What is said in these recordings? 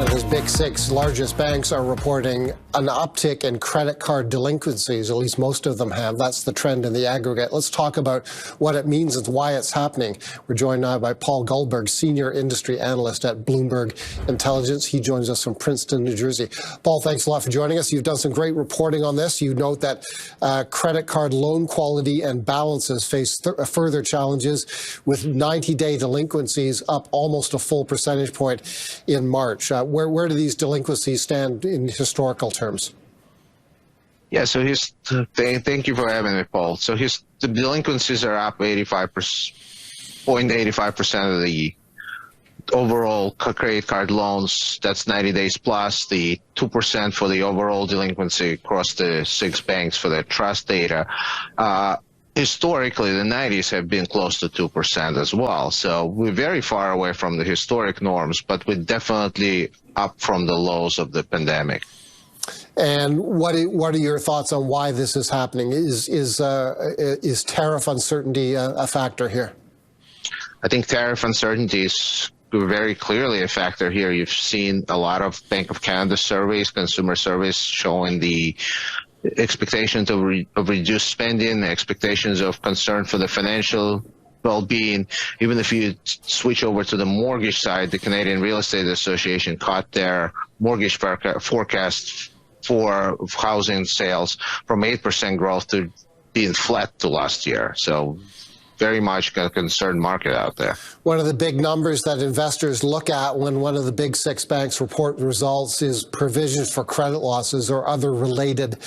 Canada's big six largest banks are reporting an uptick in credit card delinquencies. At least most of them have. That's the trend in the aggregate. Let's talk about what it means and why it's happening. We're joined now by Paul Goldberg, Senior Industry Analyst at Bloomberg Intelligence. He joins us from Princeton, New Jersey. Paul, thanks a lot for joining us. You've done some great reporting on this. You note that credit card loan quality and balances face further challenges, with 90-day delinquencies up almost a full percentage point in March. Where do these delinquencies stand in historical terms? Yeah, so thank you for having me, Paul. So the delinquencies are up 0.85% of the overall credit card loans. That's 90 days plus, the 2% for the overall delinquency across the six banks for the trust data. Historically, the 90s have been close to 2% as well. So we're very far away from the historic norms, but we're definitely up from the lows of the pandemic. And what are your thoughts on why this is happening? Is tariff uncertainty a factor here? I think tariff uncertainty is very clearly a factor here. You've seen a lot of Bank of Canada surveys, consumer surveys, showing the expectations of reduced spending, expectations of concern for the financial well-being. Even if you switch over to the mortgage side, the Canadian Real Estate Association cut their mortgage forecast for housing sales from 8% growth to being flat to last year. So very much a concerned market out there. One of the big numbers that investors look at when one of the big six banks report results is provisions for credit losses or other related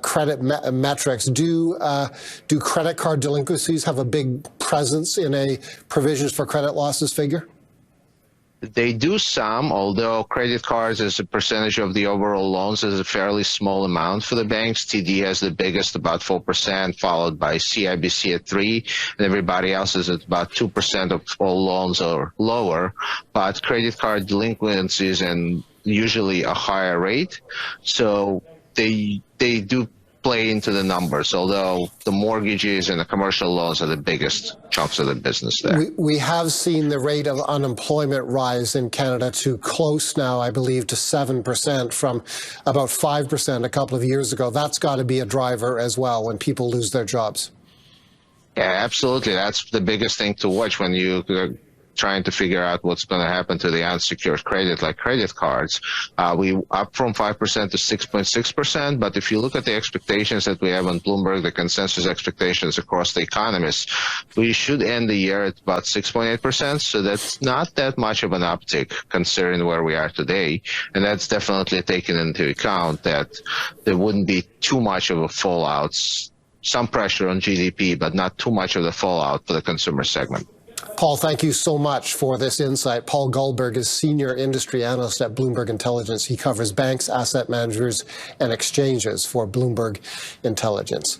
credit metrics. Do credit card delinquencies have a big presence in a provisions for credit losses figure? They do some, although credit cards as a percentage of the overall loans is a fairly small amount for the banks. TD has the biggest, about 4%, followed by CIBC at 3%, and everybody else is at about 2% of all loans or lower. But credit card delinquencies and usually a higher rate, so they do play into the numbers, although the mortgages and the commercial loans are the biggest chunks of the business there. We have seen the rate of unemployment rise in Canada to close now, I believe, to 7% from about 5% a couple of years ago. That's got to be a driver as well when people lose their jobs. Yeah, absolutely. That's the biggest thing to watch when you trying to figure out what's going to happen to the unsecured credit, like credit cards. We up from 5% to 6.6%, but if you look at the expectations that we have on Bloomberg, the consensus expectations across the economists, we should end the year at about 6.8%, so that's not that much of an uptick considering where we are today, and that's definitely taken into account that there wouldn't be too much of a fallout, some pressure on GDP, but not too much of the fallout for the consumer segment. Paul, thank you so much for this insight. Paul Goldberg is Senior Industry Analyst at Bloomberg Intelligence. He covers banks, asset managers, and exchanges for Bloomberg Intelligence.